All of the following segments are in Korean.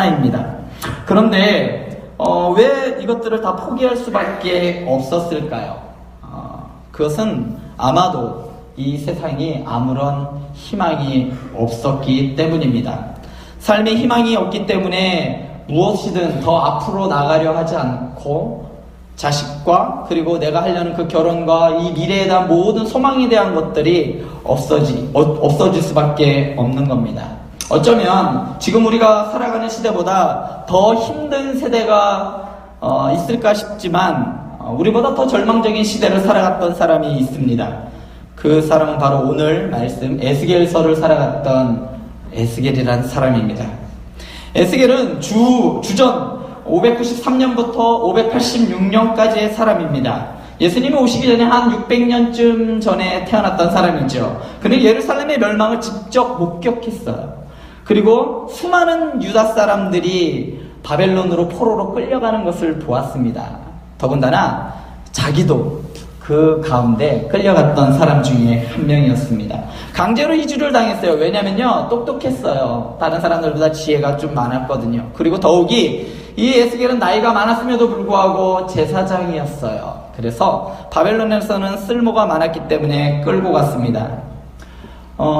하나입니다. 그런데 왜 이것들을 다 포기할 수밖에 없었을까요? 그것은 아마도 이 세상이 아무런 희망이 없었기 때문입니다. 삶에 희망이 없기 때문에 무엇이든 더 앞으로 나가려 하지 않고 자식과 그리고 내가 하려는 그 결혼과 이 미래에 대한 모든 소망에 대한 것들이 없어질 수밖에 없는 겁니다. 어쩌면 지금 우리가 살아가는 시대보다 더 힘든 세대가 있을까 싶지만 우리보다 더 절망적인 시대를 살아갔던 사람이 있습니다. 그 사람은 바로 오늘 말씀 에스겔서를 살아갔던 에스겔이라는 사람입니다. 에스겔은 주전 593년부터 586년까지의 사람입니다. 예수님이 오시기 전에 한 600년쯤 전에 태어났던 사람이죠. 그는 예루살렘의 멸망을 직접 목격했어요. 그리고 수많은 유다 사람들이 바벨론으로 포로로 끌려가는 것을 보았습니다. 더군다나 자기도 그 가운데 끌려갔던 사람 중에 한 명이었습니다. 강제로 이주를 당했어요. 왜냐면요, 똑똑했어요. 다른 사람들보다 지혜가 좀 많았거든요. 그리고 더욱이 이 에스겔은 나이가 많았음에도 불구하고 제사장이었어요. 그래서 바벨론에서는 쓸모가 많았기 때문에 끌고 갔습니다.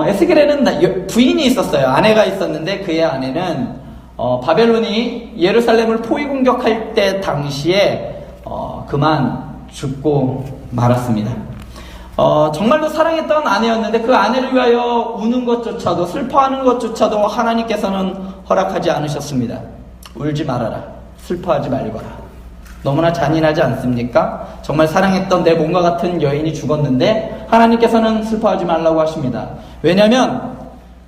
에스겔에는 부인이 있었어요. 아내가 있었는데 그의 아내는 바벨론이 예루살렘을 포위 공격할 때 당시에 그만 죽고 말았습니다. 정말로 사랑했던 아내였는데 그 아내를 위하여 우는 것조차도 슬퍼하는 것조차도 하나님께서는 허락하지 않으셨습니다. 울지 말아라. 슬퍼하지 말거라. 너무나 잔인하지 않습니까? 정말 사랑했던 내 몸과 같은 여인이 죽었는데 하나님께서는 슬퍼하지 말라고 하십니다. 왜냐하면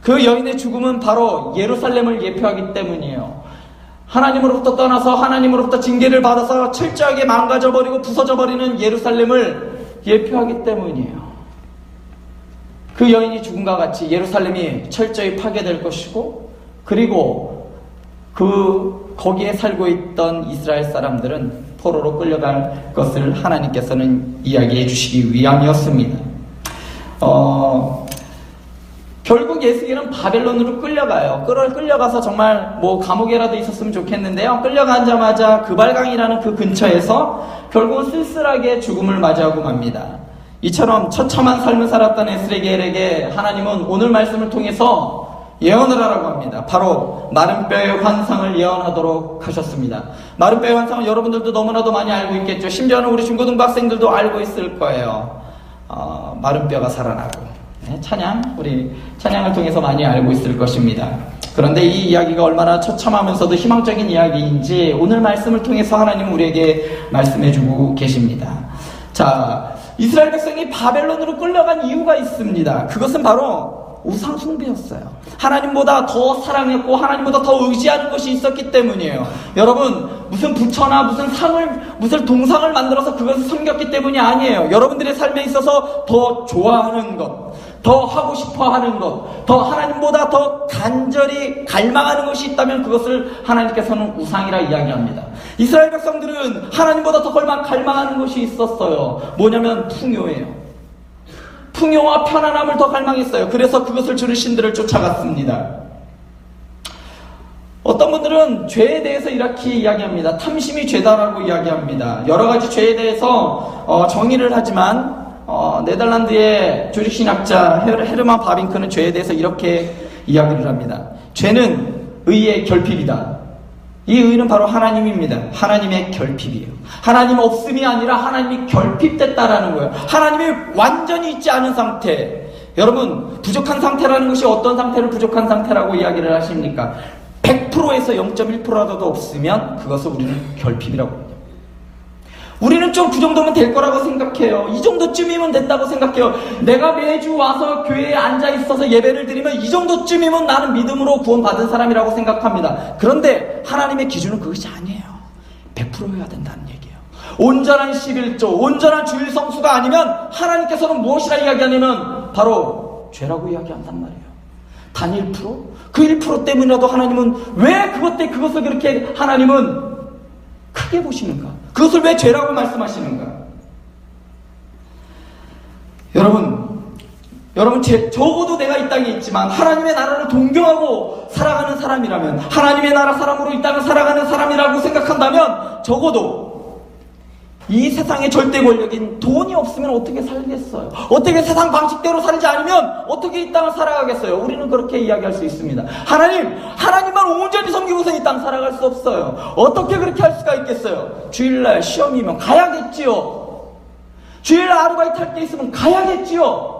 그 여인의 죽음은 바로 예루살렘을 예표하기 때문이에요. 하나님으로부터 떠나서 하나님으로부터 징계를 받아서 철저하게 망가져버리고 부서져버리는 예루살렘을 예표하기 때문이에요. 그 여인이 죽음과 같이 예루살렘이 철저히 파괴될 것이고, 그리고 거기에 살고 있던 이스라엘 사람들은 포로로 끌려갈 것을 하나님께서는 이야기해 주시기 위함이었습니다. 결국 에스겔은 바벨론으로 끌려가요. 끌려가서 정말 감옥에라도 있었으면 좋겠는데요. 끌려가자마자 그발강이라는 그 근처에서 결국은 쓸쓸하게 죽음을 맞이하고 맙니다. 이처럼 처참한 삶을 살았던 에스겔에게 하나님은 오늘 말씀을 통해서 예언을 하라고 합니다. 바로 마른 뼈의 환상을 예언하도록 하셨습니다. 마른 뼈의 환상은 여러분들도 너무나도 많이 알고 있겠죠. 심지어는 우리 중고등부 학생들도 알고 있을 거예요. 마른 뼈가 살아나고, 우리 찬양을 통해서 많이 알고 있을 것입니다. 그런데 이 이야기가 얼마나 처참하면서도 희망적인 이야기인지 오늘 말씀을 통해서 하나님은 우리에게 말씀해주고 계십니다. 자, 이스라엘 백성이 바벨론으로 끌려간 이유가 있습니다. 그것은 바로 우상 숭배였어요. 하나님보다 더 사랑했고 하나님보다 더 의지하는 것이 있었기 때문이에요. 여러분, 무슨 부처나 무슨 동상을 만들어서 그것을 섬겼기 때문이 아니에요. 여러분들의 삶에 있어서 더 좋아하는 것, 더 하고 싶어 하는 것, 더 하나님보다 더 간절히 갈망하는 것이 있다면 그것을 하나님께서는 우상이라 이야기합니다. 이스라엘 백성들은 하나님보다 더 갈망하는 것이 있었어요. 뭐냐면 풍요예요. 풍요와 편안함을 더 갈망했어요. 그래서 그것을 주는 신들을 쫓아갔습니다. 어떤 분들은 죄에 대해서 이렇게 이야기합니다. 탐심이 죄다라고 이야기합니다. 여러 가지 죄에 대해서 정의를 하지만 네덜란드의 조직신학자 헤르만 바빙크는 죄에 대해서 이렇게 이야기를 합니다. 죄는 의의 결핍이다. 이 의는 바로 하나님입니다. 하나님의 결핍이에요. 하나님 없음이 아니라 하나님이 결핍됐다라는 거예요. 하나님이 완전히 있지 않은 상태. 여러분, 부족한 상태라는 것이 어떤 상태를 부족한 상태라고 이야기를 하십니까? 100%에서 0.1%라도 없으면 그것을 우리는 결핍이라고 합니다. 우리는 좀 그 정도면 될 거라고 생각해요. 이 정도쯤이면 된다고 생각해요. 내가 매주 와서 교회에 앉아 있어서 예배를 드리면 이 정도쯤이면 나는 믿음으로 구원받은 사람이라고 생각합니다. 그런데 하나님의 기준은 그것이 아니에요. 100%여야 된다는 얘기예요. 온전한 11조, 온전한 주일 성수가 아니면 하나님께서는 무엇이라 이야기하냐면 바로 죄라고 이야기한단 말이에요. 단 1%? 그 1% 때문이라도 하나님은 왜 그것을 그렇게 하나님은 크게 보시는가? 그것을 왜 죄라고 말씀하시는가? 여러분, 여러분, 적어도 내가 이 땅에 있지만 하나님의 나라를 동경하고 살아가는 사람이라면, 하나님의 나라 사람으로 이 땅을 살아가는 사람이라고 생각한다면, 적어도 이 세상의 절대 권력인 돈이 없으면 어떻게 살겠어요? 어떻게 세상 방식대로 살지 않으면 어떻게 이 땅을 살아가겠어요? 우리는 그렇게 이야기할 수 있습니다. 하나님만 온전히 섬기고서 이 땅 살아갈 수 없어요. 어떻게 그렇게 할 수가 있겠어요? 주일날 시험이면 가야겠지요. 주일날 아르바이트 할 게 있으면 가야겠지요.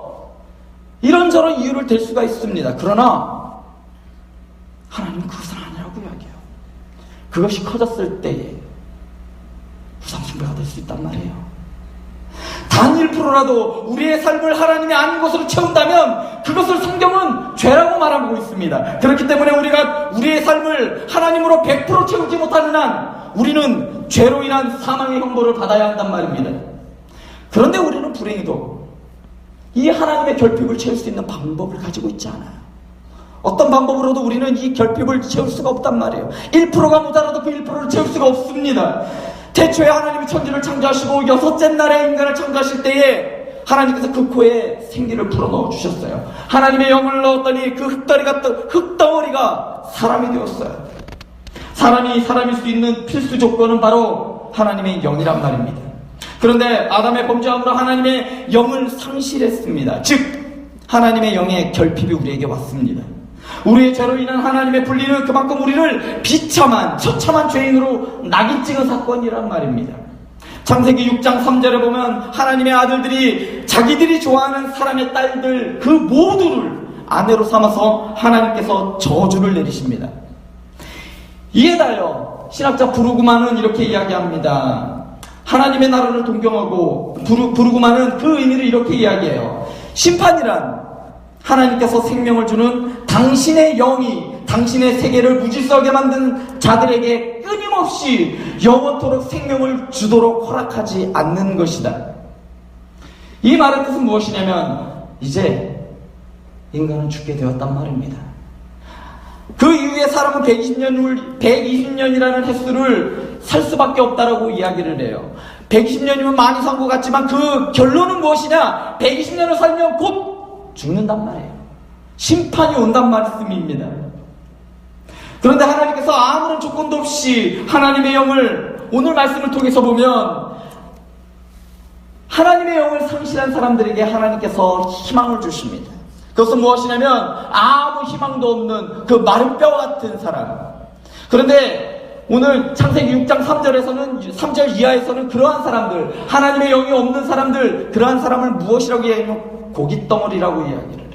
이런저런 이유를 댈 수가 있습니다. 그러나 하나님은 그것은 아니라고 이야기해요. 그것이 커졌을 때에 우상숭배가 될 수 있단 말이에요. 단 1%라도 우리의 삶을 하나님이 아닌 것으로 채운다면 그것을 성경은 죄라고 말하고 있습니다. 그렇기 때문에 우리가 우리의 삶을 하나님으로 100% 채우지 못하는 한 우리는 죄로 인한 사망의 형벌을 받아야 한단 말입니다. 그런데 우리는 불행히도 이 하나님의 결핍을 채울 수 있는 방법을 가지고 있지 않아요. 어떤 방법으로도 우리는 이 결핍을 채울 수가 없단 말이에요. 1%가 모자라도 그 1%를 채울 수가 없습니다. 태초에 하나님이 천지를 창조하시고 6째 날에 인간을 창조하실 때에 하나님께서 그 코에 생기를 불어넣어 주셨어요. 하나님의 영을 넣었더니 그 흙덩어리가 사람이 되었어요. 사람이 사람일 수 있는 필수 조건은 바로 하나님의 영이란 말입니다. 그런데 아담의 범죄함으로 하나님의 영을 상실했습니다. 즉 하나님의 영의 결핍이 우리에게 왔습니다. 우리의 죄로 인한 하나님의 분리는 그만큼 우리를 처참한 죄인으로 낙인 찍은 사건이란 말입니다. 창세기 6장 3절에 보면 하나님의 아들들이 자기들이 좋아하는 사람의 딸들 그 모두를 아내로 삼아서 하나님께서 저주를 내리십니다. 이에 달려 신학자 브루그만은 이렇게 이야기합니다. 하나님의 나라를 동경하고 브루그만은 그 의미를 이렇게 이야기해요. 심판이란 하나님께서 생명을 주는 당신의 영이 당신의 세계를 무질서하게 만든 자들에게 끊임없이 영원토록 생명을 주도록 허락하지 않는 것이다. 이 말의 뜻은 무엇이냐면 이제 인간은 죽게 되었단 말입니다. 그 이후에 사람은 120년이라는 횟수를 살 수밖에 없다라고 이야기를 해요. 120년이면 많이 산 것 같지만 그 결론은 무엇이냐? 120년을 살면 곧 죽는단 말이에요. 심판이 온단 말씀입니다. 그런데 하나님께서 아무런 조건도 없이 하나님의 영을 오늘 말씀을 통해서 보면 하나님의 영을 상실한 사람들에게 하나님께서 희망을 주십니다. 그것은 무엇이냐면 아무 희망도 없는 그 마른 뼈 같은 사람. 그런데 오늘 창세기 6장 3절 이하에서는 그러한 사람들, 하나님의 영이 없는 사람들, 그러한 사람을 무엇이라고 이야기하냐면 고깃덩어리라고 이야기를 해요.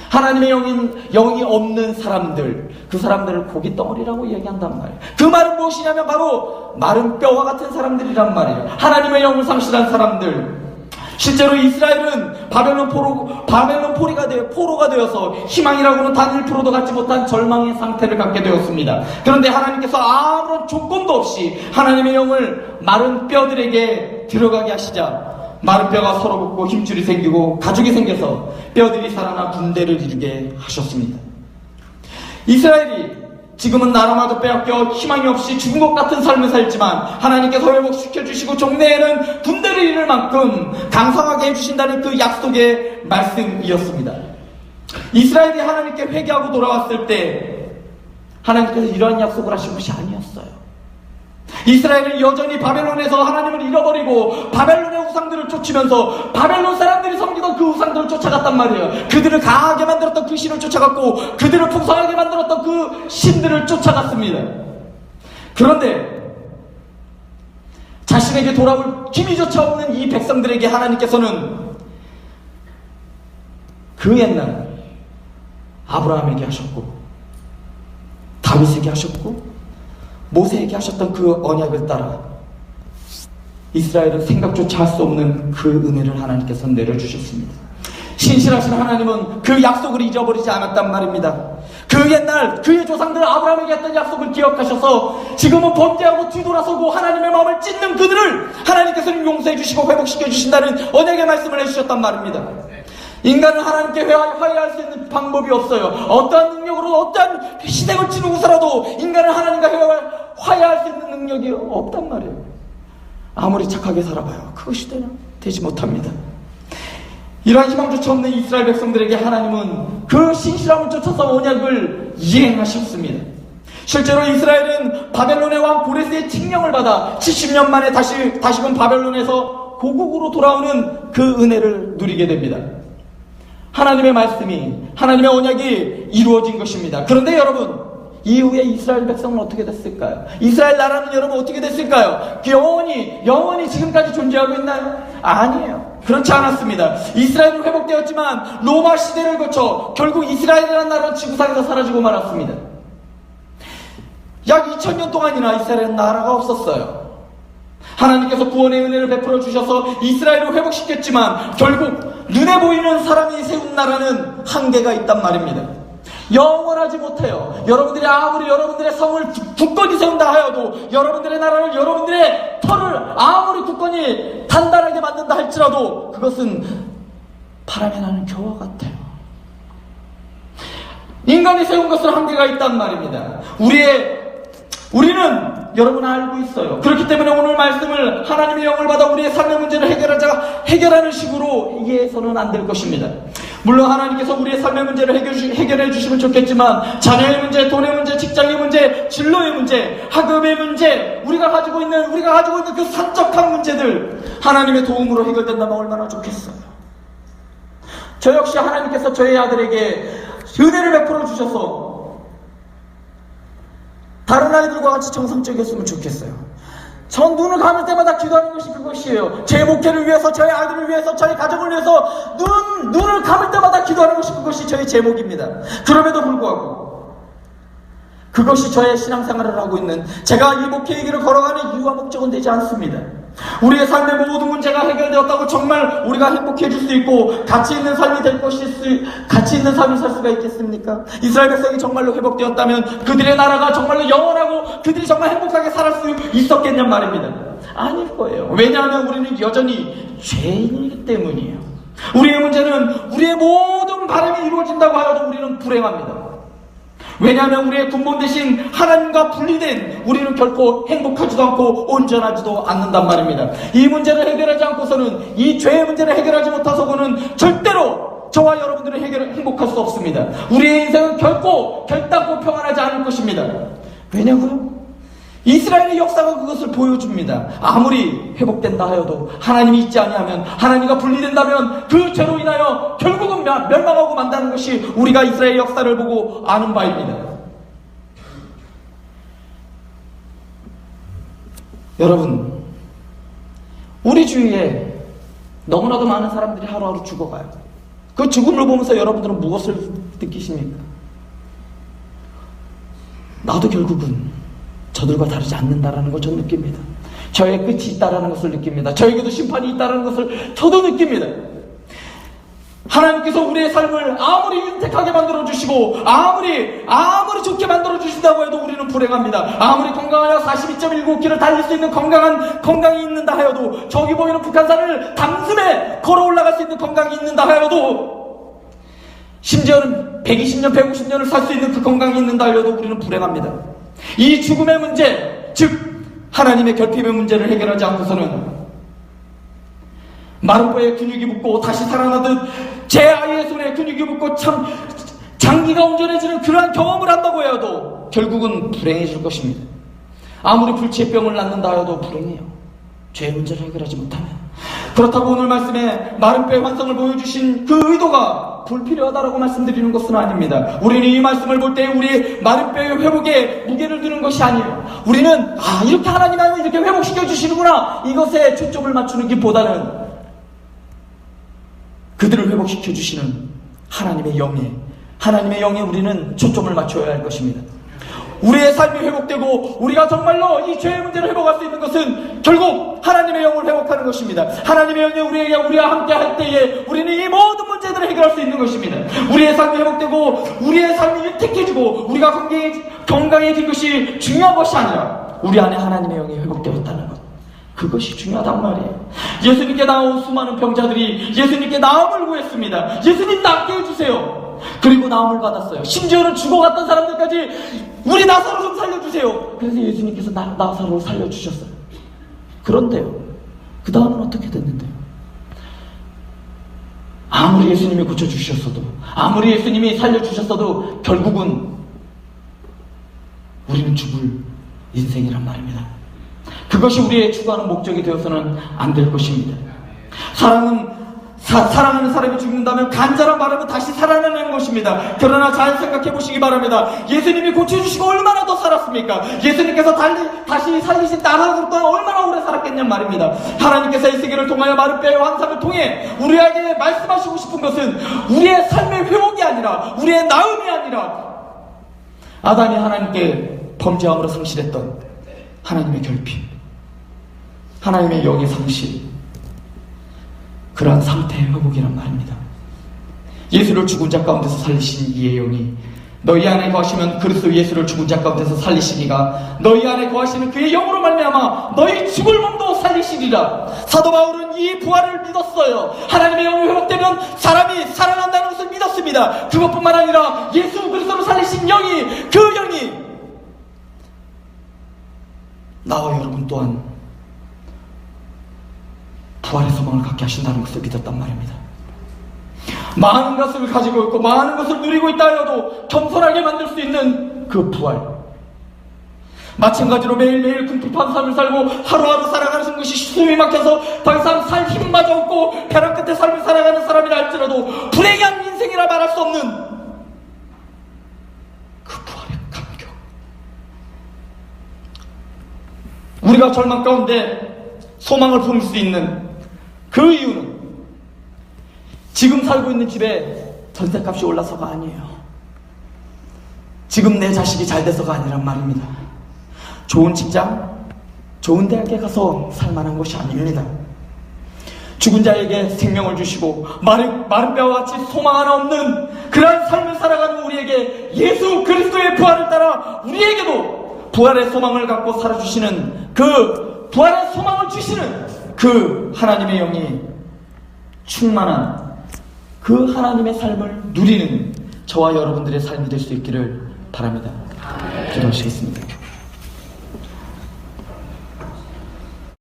하나님의 영이 없는 사람들, 그 사람들을 고깃덩어리라고 이야기한단 말이에요. 그 말은 무엇이냐면 바로 마른 뼈와 같은 사람들이란 말이에요. 하나님의 영을 상실한 사람들. 실제로 이스라엘은 바벨론 포로가 되어서 희망이라고는 단 1%도 갖지 못한 절망의 상태를 갖게 되었습니다. 그런데 하나님께서 아무런 조건도 없이 하나님의 영을 마른 뼈들에게 들어가게 하시자 마른 뼈가 서로 붙고 힘줄이 생기고 가죽이 생겨서 뼈들이 살아나 군대를 이루게 하셨습니다. 이스라엘이 지금은 나라마저 빼앗겨 희망이 없이 죽은 것 같은 삶을 살지만 하나님께서 회복시켜주시고 종래에는 군대를 이룰 만큼 강성하게 해주신다는 그 약속의 말씀이었습니다. 이스라엘이 하나님께 회개하고 돌아왔을 때 하나님께서 이러한 약속을 하신 것이 아니었어요. 이스라엘은 여전히 바벨론에서 하나님을 잃어버리고 바벨론의 우상들을 쫓으면서 바벨론 사람들이 섬기던 그 우상들을 쫓아갔단 말이에요. 그들을 강하게 만들었던 그 신을 쫓아갔고 그들을 풍성하게 만들었던 그 신들을 쫓아갔습니다. 그런데 자신에게 돌아올 기미조차 없는 이 백성들에게 하나님께서는 그 옛날 아브라함에게 하셨고 다윗에게 하셨고 모세에게 하셨던 그 언약을 따라 이스라엘은 생각조차 할 수 없는 그 은혜를 하나님께서 내려주셨습니다. 신실하신 하나님은 그 약속을 잊어버리지 않았단 말입니다. 그 옛날 그의 조상들 아브라함에게 했던 약속을 기억하셔서 지금은 범죄하고 뒤돌아서고 하나님의 마음을 찢는 그들을 하나님께서는 용서해 주시고 회복시켜 주신다는 언약의 말씀을 해주셨단 말입니다. 인간은 하나님께 화해할 수 있는 방법이 없어요. 어떠한 능력으로 어떠한 희생을 치르고서라도 인간은 하나님과 화해할 수 있는 능력이 없단 말이에요. 아무리 착하게 살아봐요. 그것이 되지 못합니다. 이러한 희망조차 없는 이스라엘 백성들에게 하나님은 그 신실함을 쫓아서 언약을 이행하셨습니다. 실제로 이스라엘은 바벨론의 왕 고레스의 칙령을 받아 70년 만에 다시금 바벨론에서 고국으로 돌아오는 그 은혜를 누리게 됩니다. 하나님의 말씀이, 하나님의 언약이 이루어진 것입니다. 그런데 여러분, 이후에 이스라엘 백성은 어떻게 됐을까요? 이스라엘 나라는 여러분 어떻게 됐을까요? 영원히 지금까지 존재하고 있나요? 아니에요. 그렇지 않았습니다. 이스라엘은 회복되었지만 로마 시대를 거쳐 결국 이스라엘이라는 나라는 지구상에서 사라지고 말았습니다. 약 2000년 동안이나 이스라엘은 나라가 없었어요. 하나님께서 구원의 은혜를 베풀어 주셔서 이스라엘을 회복시켰지만 결국 눈에 보이는 사람이 세운 나라는 한계가 있단 말입니다. 영원하지 못해요. 여러분들이 아무리 여러분들의 성을 굳건히 세운다 하여도, 여러분들의 나라를, 여러분들의 터를 아무리 굳건히 단단하게 만든다 할지라도 그것은 바람에 나는 겨와 같아요. 인간이 세운 것은 한계가 있단 말입니다. 우리는 여러분 알고 있어요. 그렇기 때문에 오늘 말씀을 하나님의 영을 받아 우리의 삶의 문제를 해결하는 식으로 이해해서는 안 될 것입니다. 물론 하나님께서 우리의 삶의 문제를 해결해 주시면 좋겠지만, 자녀의 문제, 돈의 문제, 직장의 문제, 진로의 문제, 학업의 문제, 우리가 가지고 있는 그 산적한 문제들 하나님의 도움으로 해결된다면 얼마나 좋겠어요. 저 역시 하나님께서 저의 아들에게 은혜를 베풀어 주셔서 다른 아이들과 같이 정상적이었으면 좋겠어요. 전 눈을 감을 때마다 기도하는 것이 그것이에요. 제 목회를 위해서, 저희 아이들을 위해서, 저희 가족을 위해서 눈을 감을 때마다 기도하는 것이 그것이 저의 제목입니다. 그럼에도 불구하고 그것이 저의 신앙생활을 하고 있는, 제가 이 목회의 길을 걸어가는 이유와 목적은 되지 않습니다. 우리의 삶의 모든 문제가 해결되었다고 정말 우리가 행복해질 수 있고 가치 있는 삶이 될 가치 있는 삶을 살 수가 있겠습니까? 이스라엘 백성이 정말로 회복되었다면 그들의 나라가 정말로 영원하고 그들이 정말 행복하게 살 수 있었겠냔 말입니다. 아닐 거예요. 왜냐하면 우리는 여전히 죄인이기 때문이에요. 우리의 문제는 우리의 모든 바람이 이루어진다고 하여도 우리는 불행합니다. 왜냐하면 우리의 근본 대신 하나님과 분리된 우리는 결코 행복하지도 않고 온전하지도 않는단 말입니다. 이 문제를 해결하지 않고서는, 이 죄의 문제를 해결하지 못해서는 절대로 저와 여러분들은 행복할 수 없습니다. 우리의 인생은 결코 결단코 평안하지 않을 것입니다. 왜냐고요? 이스라엘의 역사가 그것을 보여줍니다. 아무리 회복된다 하여도 하나님이 있지 아니하면, 하나님과 분리된다면 그 죄로 인하여 결국은 멸망하고 만다는 것이 우리가 이스라엘 역사를 보고 아는 바입니다. 여러분, 우리 주위에 너무나도 많은 사람들이 하루하루 죽어가요. 그 죽음을 보면서 여러분들은 무엇을 느끼십니까? 나도 결국은 저들과 다르지 않는다라는 걸 저는 느낍니다. 저의 끝이 있다라는 것을 느낍니다. 저에게도 심판이 있다라는 것을 저도 느낍니다. 하나님께서 우리의 삶을 아무리 윤택하게 만들어주시고 아무리 좋게 만들어주신다고 해도 우리는 불행합니다. 아무리 건강하여 42.19km 달릴 수 있는 건강이 있는다 하여도, 저기 보이는 북한산을 담슴에 걸어 올라갈 수 있는 건강이 있는다 하여도, 심지어는 120년, 150년을 살 수 있는 그 건강이 있는다 하여도 우리는 불행합니다. 이 죽음의 문제, 즉 하나님의 결핍의 문제를 해결하지 않고서는 마른 뼈에 근육이 붙고 다시 살아나듯 제 아이의 손에 근육이 붙고 참 장기가 온전해지는 그러한 경험을 한다고 해도 결국은 불행해질 것입니다. 아무리 불치병을 낳는다 해도 불행해요. 죄의 문제를 해결하지 못하면. 그렇다고 오늘 말씀에 마른 뼈의 환상을 보여주신 그 의도가 불필요하다라고 말씀드리는 것은 아닙니다. 우리는 이 말씀을 볼 때 우리 마른 뼈의 회복에 무게를 두는 것이 아니에요. 우리는 이렇게 하나님 하면 이렇게 회복시켜 주시는구나, 이것에 초점을 맞추는 것보다는 그들을 회복시켜 주시는 하나님의 영에 우리는 초점을 맞춰야 할 것입니다. 우리의 삶이 회복되고 우리가 정말로 이 죄의 문제를 회복할 수 있는 것은 결국 하나님의 영을 회복하는 것입니다. 하나님의 영이 우리와 함께 할 때에 우리는 이 모든 문제들을 해결할 수 있는 것입니다. 우리의 삶이 회복되고 우리의 삶이 윤택해지고 우리가 건강해진 것이 중요한 것이 아니라 우리 안에 하나님의 영이 회복되었다는 것, 그것이 중요하단 말이에요. 예수님께 나온 수많은 병자들이 예수님께 나음을 구했습니다. 예수님 낫게 해주세요. 그리고 나음을 받았어요. 심지어는 죽어갔던 사람들까지 우리 나사로 좀 살려주세요. 그래서 예수님께서 나사로를 살려주셨어요. 그런데요, 그 다음은 어떻게 됐는데요? 아무리 예수님이 고쳐주셨어도, 아무리 예수님이 살려주셨어도 결국은 우리는 죽을 인생이란 말입니다. 그것이 우리의 추구하는 목적이 되어서는 안 될 것입니다. 사랑하는 사람이 죽는다면 간절한 바람은 다시 살아나는 것입니다. 그러나 잘 생각해 보시기 바랍니다. 예수님이 고쳐주시고 얼마나 더 살았습니까? 예수님께서 다시 살리신 나라로 또한 얼마나 오래 살았겠냔 말입니다. 하나님께서 이 세계를 통하여 마른 뼈의 환상을 통해 우리에게 말씀하시고 싶은 것은 우리의 삶의 회복이 아니라, 우리의 나음이 아니라, 아담이 하나님께 범죄함으로 상실했던 하나님의 결핍, 하나님의 영의 상실, 그러한 상태의 회복이란 말입니다. 예수를 죽은 자 가운데서 살리신 이의 영이 너희 안에 거하시면 그리스도 예수를 죽은 자 가운데서 살리시니가 너희 안에 거하시는 그의 영으로 말미암아 너희 죽을 몸도 살리시리라. 사도 바울은 이 부활을 믿었어요. 하나님의 영이 회복되면 사람이 살아난다는 것을 믿었습니다. 그것뿐만 아니라 예수 그리스도를 살리신 영이, 그 영이 나와 여러분 또한 부활의 소망을 갖게 하신다는 것을 믿었단 말입니다. 많은 것을 가지고 있고 많은 것을 누리고 있다 하여도 겸손하게 만들 수 있는 그 부활, 마찬가지로 매일매일 궁핍한 삶을 살고 하루하루 살아가는 것이 숨이 막혀서 더 이상 살 힘마저 없고 벼랑 끝에 삶을 살아가는 사람이라 할지라도 불행한 인생이라 말할 수 없는 그 부활의 감격, 우리가 절망 가운데 소망을 품을 수 있는 그 이유는 지금 살고 있는 집에 전세값이 올라서가 아니에요. 지금 내 자식이 잘 돼서가 아니란 말입니다. 좋은 직장, 좋은 대학에 가서 살만한 것이 아닙니다. 죽은 자에게 생명을 주시고 마른 뼈와 같이 소망 하나 없는 그러한 삶을 살아가는 우리에게 예수 그리스도의 부활을 따라 우리에게도 부활의 소망을 갖고 살아주시는, 그 부활의 소망을 주시는 그 하나님의 영이 충만한 그 하나님의 삶을 누리는 저와 여러분들의 삶이 될 수 있기를 바랍니다. 기도하시겠습니다.